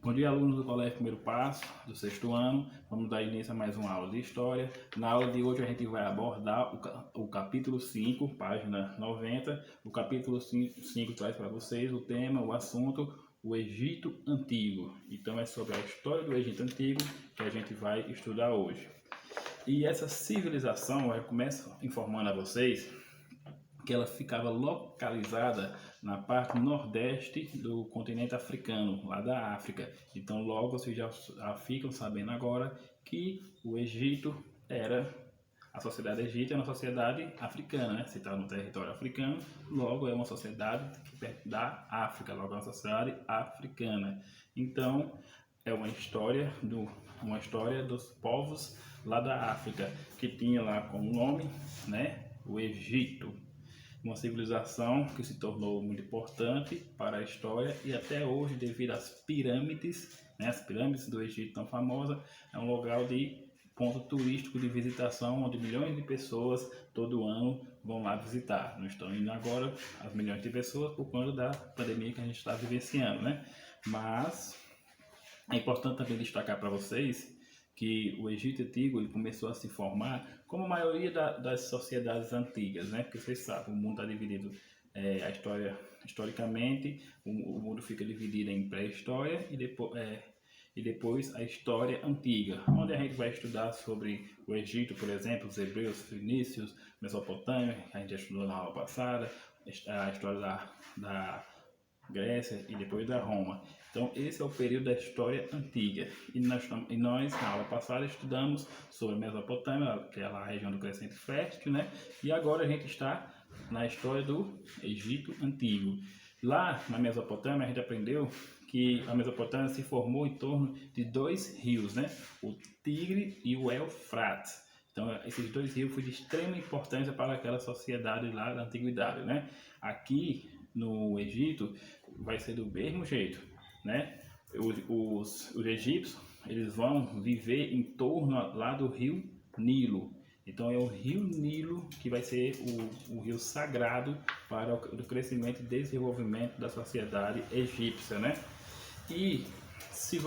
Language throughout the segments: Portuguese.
Bom dia, alunos do Colégio Primeiro Passo, do sexto ano. Vamos dar início a mais uma aula de História. Na aula de hoje a gente vai abordar o capítulo 5, página 90. O capítulo 5 traz para vocês o tema, o assunto, o Egito Antigo. Então é sobre a história do Egito Antigo que a gente vai estudar hoje. E essa civilização, eu começo informando a vocês que ela ficava localizada na parte nordeste do continente africano, lá da África. Então logo vocês já ficam sabendo agora que o Egito era, a sociedade egípcia é uma sociedade africana, né? Se está no território africano, logo é uma sociedade da África, logo é uma sociedade africana. Então é uma história dos povos lá da África, que tinha lá como nome, né, o Egito. Uma civilização que se tornou muito importante para a história e até hoje, devido às pirâmides, né, as pirâmides do Egito tão famosas, é um local de ponto turístico de visitação, onde milhões de pessoas todo ano vão lá visitar. Não estão indo agora as milhões de pessoas por conta da pandemia que a gente está vivenciando, né? Mas é importante também destacar para vocês que o Egito Antigo ele começou a se formar como a maioria das sociedades antigas, né? Porque vocês sabem, o mundo está dividido, historicamente, o mundo fica dividido em pré-história e depois a história antiga, onde a gente vai estudar sobre o Egito, por exemplo, os hebreus, fenícios, Mesopotâmia, que a gente já estudou na aula passada, a história da Grécia e depois da Roma. Então esse é o período da história antiga e nós na aula passada estudamos sobre a Mesopotâmia, que é a região do Crescente Fértil, né? E agora a gente está na história do Egito Antigo. Lá na Mesopotâmia a gente aprendeu que a Mesopotâmia se formou em torno de dois rios, né? O Tigre e o Eufrates. Então esses dois rios foram de extrema importância para aquela sociedade lá da antiguidade, né? Aqui no Egito vai ser do mesmo jeito, né? Os egípcios eles vão viver em torno lá do rio Nilo. Então é o rio Nilo que vai ser o rio sagrado para o crescimento e desenvolvimento da sociedade egípcia, né? E se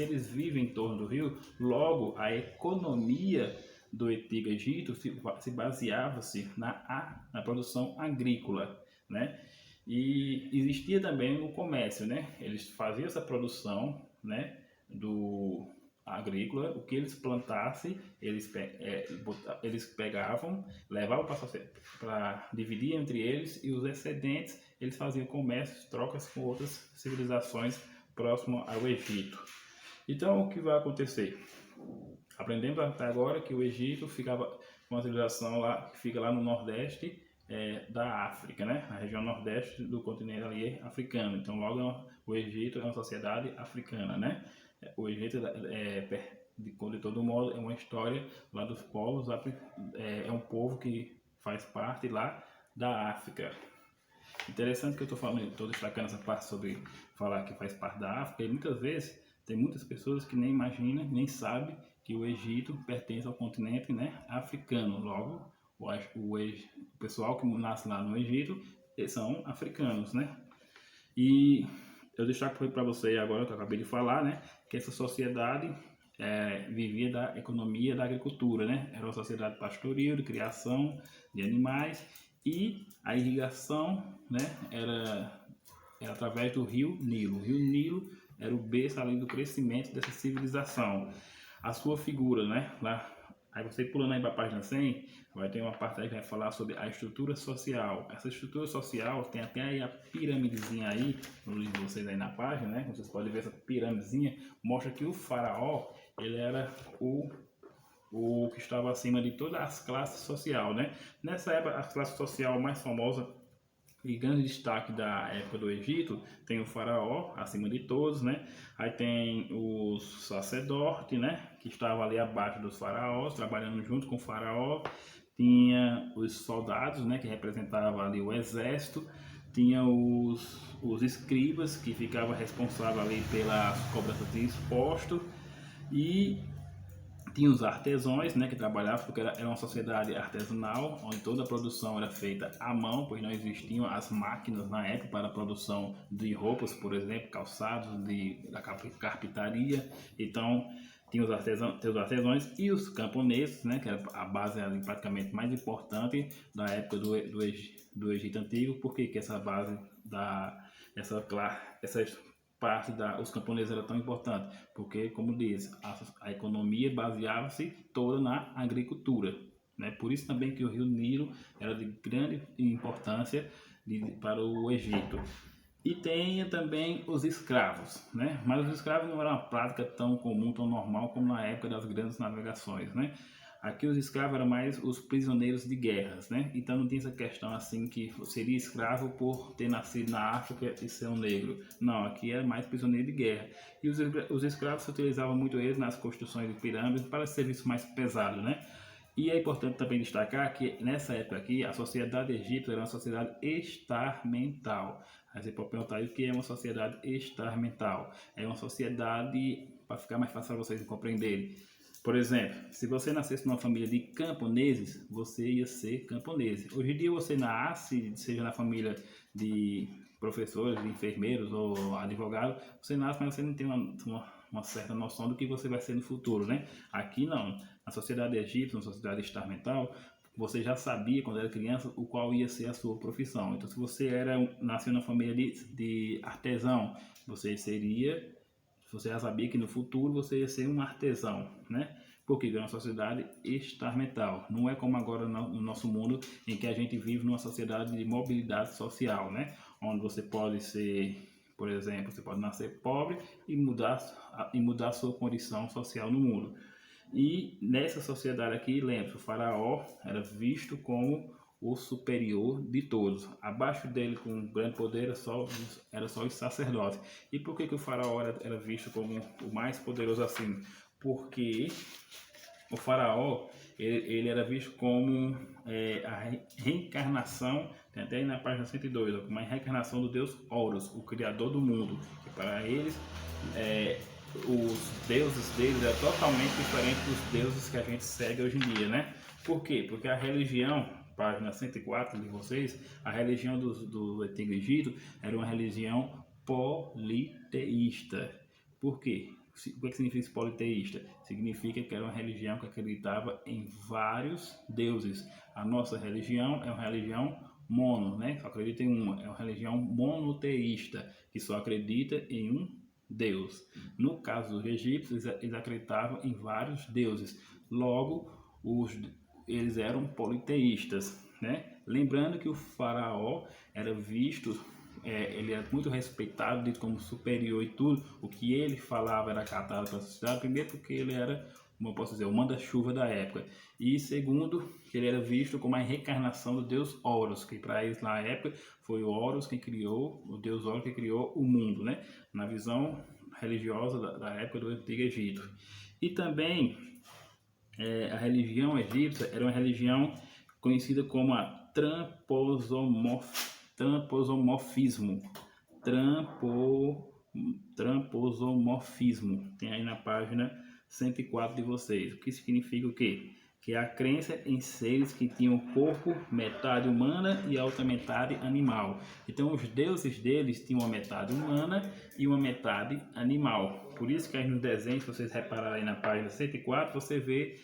eles vivem em torno do rio, logo a economia do Antigo Egito se baseava-se na produção agrícola, né? E existia também o comércio, né? Eles faziam essa produção, né, do agrícola, o que eles plantassem, eles pegavam, levavam para dividir entre eles e os excedentes eles faziam comércio, trocas com outras civilizações próximas ao Egito. Então o que vai acontecer? Aprendemos até agora que o Egito ficava uma civilização lá, que fica lá no nordeste da África, né? A região nordeste do continente ali africano. Então, logo o Egito é uma sociedade africana, né? O Egito de todo modo é uma história lá dos povos, é um povo que faz parte lá da África. Interessante que eu estou destacando essa parte sobre falar que faz parte da África e muitas vezes tem muitas pessoas que nem imaginam, nem sabem que o Egito pertence ao continente, né, africano. Logo, o pessoal que nasce lá no Egito são africanos, né? E eu destaco para você agora que eu acabei de falar, né, que essa sociedade vivia da economia da agricultura, né? Era uma sociedade pastoril, de criação de animais e a irrigação, né, era através do rio Nilo. O rio Nilo era o berço ali do crescimento dessa civilização. A sua figura, né, lá, aí você pulando aí para a página 100, vai ter uma parte aí que vai falar sobre a estrutura social. Essa estrutura social tem até aí a piramidezinha aí, no livro de vocês aí na página, né? Vocês podem ver essa piramidezinha, mostra que o faraó, ele era o que estava acima de todas as classes sociais, né? Nessa época, a classe social mais famosa e grande destaque da época do Egito tem o faraó acima de todos, né? Aí tem os sacerdotes, né, que estavam ali abaixo dos faraós, trabalhando junto com o faraó. Tinha os soldados, né, que representavam ali o exército. Tinha os escribas, que ficavam responsáveis ali pelas cobranças de imposto. E Tinha os artesãos, né, que trabalhavam, porque era uma sociedade artesanal, onde toda a produção era feita à mão, pois não existiam as máquinas na época para a produção de roupas, por exemplo, calçados, da carpintaria. Então, tinha os artesãos e os camponeses, né, que era a base ali, praticamente mais importante da época do Egito Antigo, porque que essa base essa parte os camponeses era tão importante, porque, como diz, a economia baseava-se toda na agricultura, né? Por isso também que o rio Nilo era de grande importância para o Egito. E tem também os escravos, né? Mas os escravos não eram uma prática tão comum, tão normal como na época das grandes navegações, né? Aqui os escravos eram mais os prisioneiros de guerras, né? Então não tem essa questão assim que seria escravo por ter nascido na África e ser um negro. Não, aqui é mais prisioneiro de guerra. E os escravos se utilizavam muito eles nas construções de pirâmides para serviço mais pesado, né? E é importante também destacar que nessa época aqui a sociedade egípcia era uma sociedade estarmental. Aí você pode perguntar o que é uma sociedade estarmental. É uma sociedade, para ficar mais fácil para vocês compreenderem. Por exemplo, se você nascesse numa família de camponeses, você ia ser camponês. Hoje em dia você nasce, seja na família de professores, de enfermeiros ou advogados, você nasce, mas você não tem uma certa noção do que você vai ser no futuro, né? Aqui não. Na sociedade egípcia, na sociedade estarmental, você já sabia quando era criança o qual ia ser a sua profissão. Então, se você nasceu na família de artesão, você já sabia que no futuro você ia ser um artesão, né? Porque é uma sociedade estarmental. Não é como agora no nosso mundo, em que a gente vive numa sociedade de mobilidade social, né? Onde você pode ser, por exemplo, você pode nascer pobre e mudar a sua condição social no mundo. E nessa sociedade aqui, lembre-se, o faraó era visto como o superior de todos. Abaixo dele, com grande poder, era só os sacerdotes. E por que o faraó era visto como o mais poderoso assim? Porque o faraó ele era visto como a reencarnação, tem até aí na página 102, como a reencarnação do deus Horus, o criador do mundo. E para eles, os deuses deles é totalmente diferente dos deuses que a gente segue hoje em dia, né? Por quê? Porque a religião, página 104 de vocês, a religião do Antigo Egito era uma religião politeísta. Por quê? O que significa politeísta? Significa que era uma religião que acreditava em vários deuses. A nossa religião é uma religião mono, né? Só acredita em uma. É uma religião monoteísta, que só acredita em um Deus. No caso dos egípcios, eles acreditavam em vários deuses. Logo, eles eram politeístas, né? Lembrando que o faraó era visto, ele era muito respeitado, dito como superior e tudo. O que ele falava era acatado pela sociedade, primeiro porque ele era, como eu posso dizer, o manda-chuva da época. E segundo, que ele era visto como a reencarnação do deus Horus, que para eles na época foi o Horus quem criou, o deus Horus que criou o mundo, né? Na visão religiosa da época do Antigo Egito. E também a religião egípcia era uma religião conhecida como a tramposomorfismo. Tramposomorfismo. Tem aí na página 104 de vocês. O que significa o quê? Que é a crença em seres que tinham corpo metade humana e a outra metade animal. Então os deuses deles tinham uma metade humana e uma metade animal. Por isso que aí nos desenhos, se vocês repararem na página 104, você vê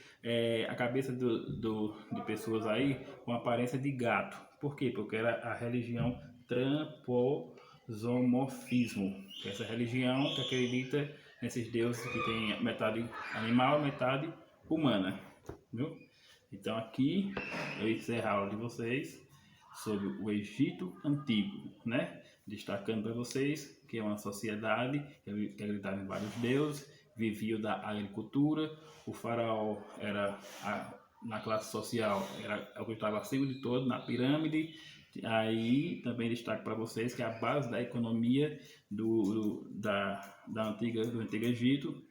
a cabeça de pessoas aí com aparência de gato. Por quê? Porque era a religião tramposomorfismo. Essa religião que acredita nesses deuses que tem metade animal e metade humana. Viu? Então aqui eu encerro a aula de vocês sobre o Egito Antigo, né? Destacando para vocês que é uma sociedade que acreditava em vários deuses, vivia da agricultura, o faraó era na classe social, era o que estava acima de todo, na pirâmide. Aí também destaco para vocês que a base da economia do Antigo Egito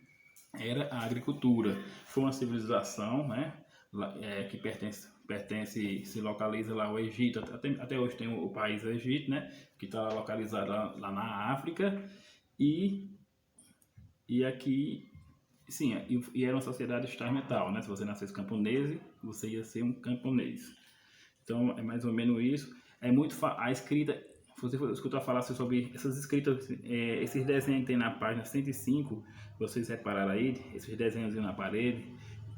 era a agricultura. Foi uma civilização, né, que se localiza lá o Egito. Até hoje tem o país Egito, né, que está localizado lá na África. E aqui Sim, e era uma sociedade experimental, né? Se você nascesse camponês, você ia ser um camponês. Então, é mais ou menos isso. É muito a escrita, se você for escutar falar sobre essas escritas, esses desenhos que tem na página 105, vocês repararam aí, esses desenhos na parede,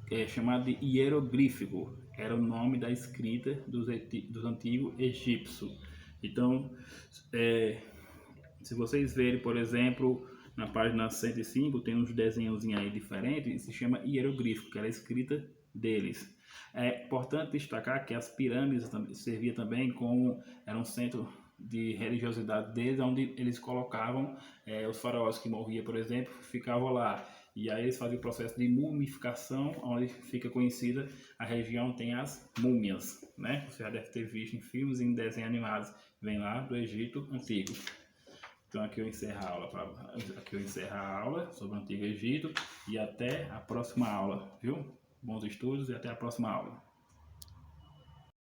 é chamado de hieroglífico. Era o nome da escrita dos antigos egípcios. Então, se vocês verem, por exemplo, na página 105, tem uns desenhos aí diferentes, e se chama hieroglífico, que era a escrita deles. É importante destacar que as pirâmides serviam também como era um centro de religiosidade deles, onde eles colocavam os faraós que morriam, por exemplo, ficavam lá. E aí eles faziam o processo de mumificação, onde fica conhecida a região tem as múmias, né? Você já deve ter visto em filmes e em desenhos animados, vem lá do Egito Antigo. Então aqui eu encerro a aula sobre o Antigo Egito e até a próxima aula, viu? Bons estudos e até a próxima aula.